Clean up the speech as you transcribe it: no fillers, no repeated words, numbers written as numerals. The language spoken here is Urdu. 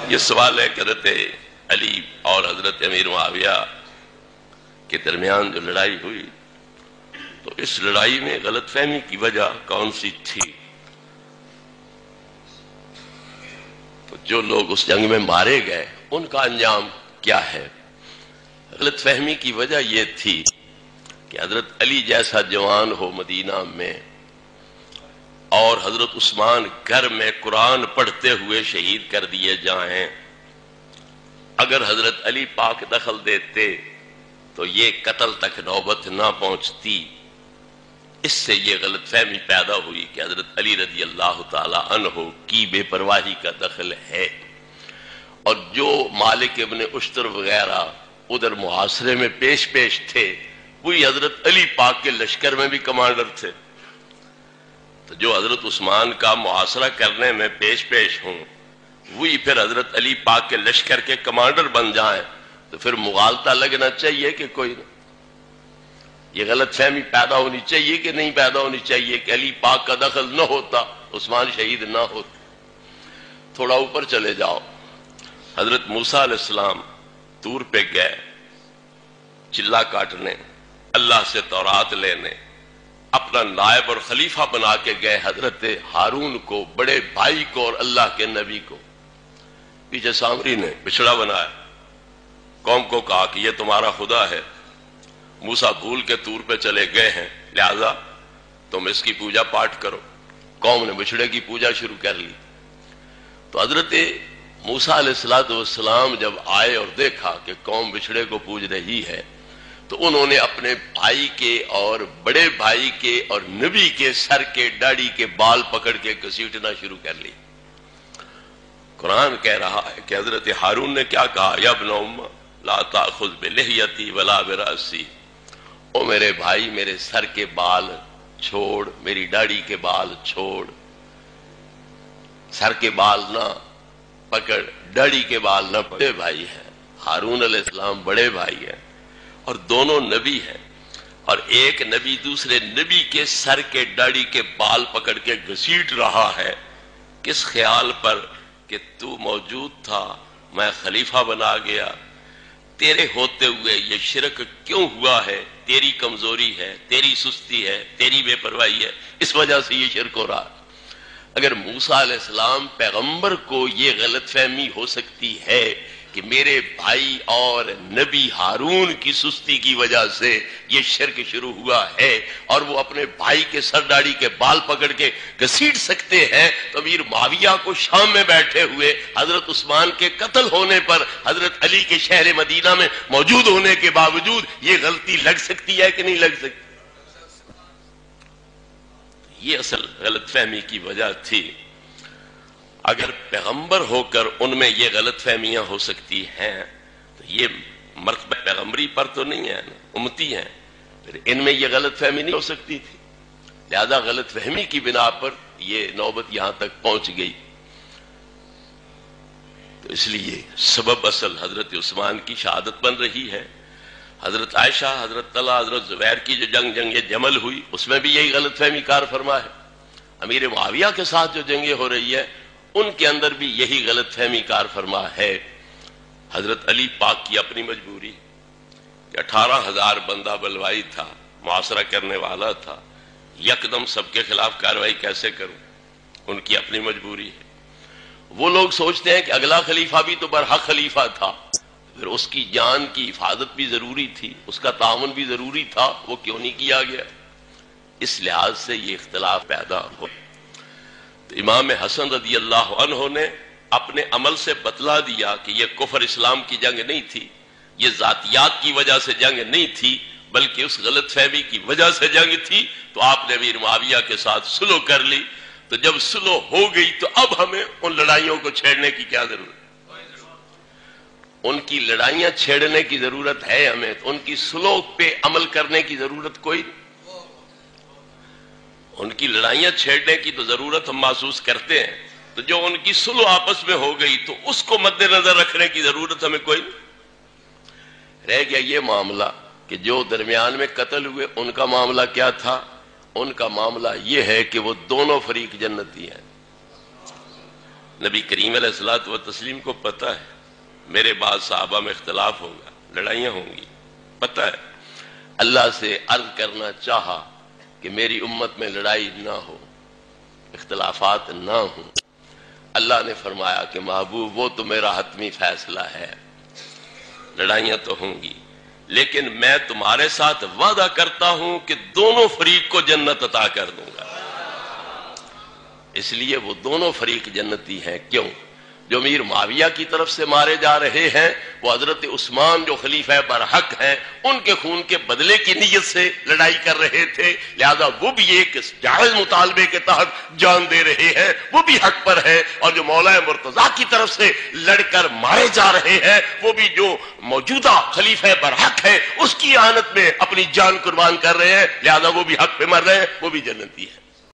یہ سوال ہے کہ حضرت علی اور حضرت امیر معاویہ کے درمیان جو لڑائی ہوئی تو اس لڑائی میں غلط فہمی کی وجہ کون سی تھی؟ تو جو لوگ اس جنگ میں مارے گئے ان کا انجام کیا ہے؟ غلط فہمی کی وجہ یہ تھی کہ حضرت علی جیسا جوان ہو مدینہ میں اور حضرت عثمان گھر میں قرآن پڑھتے ہوئے شہید کر دیے جائیں، اگر حضرت علی پاک دخل دیتے تو یہ قتل تک نوبت نہ پہنچتی۔ اس سے یہ غلط فہمی پیدا ہوئی کہ حضرت علی رضی اللہ تعالی عنہ کی بے پرواہی کا دخل ہے، اور جو مالک ابن اشتر وغیرہ ادھر محاصرے میں پیش تھے وہی حضرت علی پاک کے لشکر میں بھی کمانڈر تھے۔ تو جو حضرت عثمان کا محاصرہ کرنے میں پیش ہوں وہی پھر حضرت علی پاک کے لشکر کے کمانڈر بن جائیں تو پھر مغالطہ لگنا چاہیے کہ کوئی نہ۔ یہ غلط فہمی پیدا ہونی چاہیے کہ نہیں پیدا ہونی چاہیے کہ علی پاک کا دخل نہ ہوتا عثمان شہید نہ ہوتا۔ تھوڑا اوپر چلے جاؤ، حضرت موسیٰ علیہ السلام طور پہ گئے چلا کاٹنے، اللہ سے تورات لینے، اپنا نائب اور خلیفہ بنا کے گئے حضرت ہارون کو، بڑے بھائی کو اور اللہ کے نبی کو۔ پیچھے سامری نے بچڑا بنایا، قوم کو کہا کہ یہ تمہارا خدا ہے، موسیٰ بھول کے طور پہ چلے گئے ہیں لہذا تم اس کی پوجا پاٹ کرو۔ قوم نے بچڑے کی پوجا شروع کر لی۔ تو حضرت موسیٰ علیہ السلام جب آئے اور دیکھا کہ قوم بچڑے کو پوج رہی ہے تو انہوں نے اپنے بھائی کے اور بڑے بھائی کے اور نبی کے سر کے داڑھی کے بال پکڑ کے گھسیٹنا شروع کر لی۔ قرآن کہہ رہا ہے کہ حضرت ہارون نے کیا کہا، یا ابن ام لا تاخذ بلحیتی ولا براسی، او میرے بھائی میرے سر کے بال چھوڑ، میری داڑھی کے بال چھوڑ، سر کے بال نہ پکڑ، داڑھی کے بال نہ پکڑ۔ بھائی ہیں ہارون علیہ السلام، بڑے بھائی ہیں اور دونوں نبی ہیں، اور ایک نبی دوسرے نبی کے سر کے داڑھی کے بال پکڑ کے گھسیٹ رہا ہے، کس خیال پر کہ تو موجود تھا، میں خلیفہ بنا گیا، تیرے ہوتے ہوئے یہ شرک کیوں ہوا ہے؟ تیری کمزوری ہے، تیری سستی ہے، تیری بے پرواہی ہے، اس وجہ سے یہ شرک ہو رہا ہے۔ اگر موسیٰ علیہ السلام پیغمبر کو یہ غلط فہمی ہو سکتی ہے کہ میرے بھائی اور نبی ہارون کی سستی کی وجہ سے یہ شرک شروع ہوا ہے اور وہ اپنے بھائی کے سر داڑھی کے بال پکڑ کے گھسیٹ سکتے ہیں، تو امیر معاویہ کو شام میں بیٹھے ہوئے حضرت عثمان کے قتل ہونے پر حضرت علی کے شہر مدینہ میں موجود ہونے کے باوجود یہ غلطی لگ سکتی ہے کہ نہیں لگ سکتی؟ یہ اصل غلط فہمی کی وجہ تھی۔ اگر پیغمبر ہو کر ان میں یہ غلط فہمیاں ہو سکتی ہیں تو یہ مرتبہ پیغمبری پر تو نہیں ہے، امتی ہیں، پھر ان میں یہ غلط فہمی نہیں ہو سکتی تھی، لہذا غلط فہمی کی بنا پر یہ نوبت یہاں تک پہنچ گئی۔ تو اس لیے سبب اصل حضرت عثمان کی شہادت بن رہی ہے۔ حضرت عائشہ، حضرت طلحہ، حضرت زبیر کی جو جنگ جمل ہوئی اس میں بھی یہی غلط فہمی کار فرما ہے۔ امیر معاویہ کے ساتھ جو جنگیں ہو رہی ہے ان کے اندر بھی یہی غلط فہمی کار فرما ہے۔ حضرت علی پاک کی اپنی مجبوری کہ 18,000 بندہ بلوائی تھا، محاصرہ کرنے والا تھا، یکدم سب کے خلاف کارروائی کیسے کروں، ان کی اپنی مجبوری ہے۔ وہ لوگ سوچتے ہیں کہ اگلا خلیفہ بھی تو برحق خلیفہ تھا، پھر اس کی جان کی حفاظت بھی ضروری تھی، اس کا تعاون بھی ضروری تھا، وہ کیوں نہیں کیا گیا؟ اس لحاظ سے یہ اختلاف پیدا ہو۔ تو امام حسن رضی اللہ عنہ نے اپنے عمل سے بتلا دیا کہ یہ کفر اسلام کی جنگ نہیں تھی، یہ ذاتیات کی وجہ سے جنگ نہیں تھی، بلکہ اس غلط فہمی کی وجہ سے جنگ تھی۔ تو آپ نے امیر معاویہ کے ساتھ صلح کر لی۔ تو جب صلح ہو گئی تو اب ہمیں ان لڑائیوں کو چھیڑنے کی کیا ضرورت؟ ان کی لڑائیاں چھیڑنے کی ضرورت ہے ہمیں، تو ان کی صلح پہ عمل کرنے کی ضرورت کوئی نہیں۔ ان کی لڑائیاں چھیڑنے کی تو ضرورت ہم محسوس کرتے ہیں، تو جو ان کی صلح آپس میں ہو گئی تو اس کو مد نظر رکھنے کی ضرورت ہمیں کوئی نہیں۔ رہ گیا یہ معاملہ کہ جو درمیان میں قتل ہوئے ان کا معاملہ کیا تھا؟ ان کا معاملہ یہ ہے کہ وہ دونوں فریق جنتی ہیں۔ نبی کریم علیہ الصلوۃ والتسلیم کو پتہ ہے میرے بعد صحابہ میں اختلاف ہوگا، لڑائیاں ہوں گی، پتہ ہے۔ اللہ سے عرض کرنا چاہا کہ میری امت میں لڑائی نہ ہو، اختلافات نہ ہوں۔ اللہ نے فرمایا کہ محبوب وہ تو میرا حتمی فیصلہ ہے، لڑائیاں تو ہوں گی، لیکن میں تمہارے ساتھ وعدہ کرتا ہوں کہ دونوں فریق کو جنت عطا کر دوں گا۔ اس لیے وہ دونوں فریق جنتی ہیں۔ کیوں؟ جو امیر معاویہ کی طرف سے مارے جا رہے ہیں وہ حضرت عثمان جو خلیفہ برحق ہیں ان کے خون کے بدلے کی نیت سے لڑائی کر رہے تھے، لہذا وہ بھی ایک جائز مطالبے کے تحت جان دے رہے ہیں، وہ بھی حق پر ہے۔ اور جو مولا مرتضیٰ کی طرف سے لڑ کر مارے جا رہے ہیں وہ بھی جو موجودہ خلیفہ برحق ہے اس کی اعانت میں اپنی جان قربان کر رہے ہیں، لہذا وہ بھی حق پہ مر رہے ہیں، وہ بھی جنتی ہے۔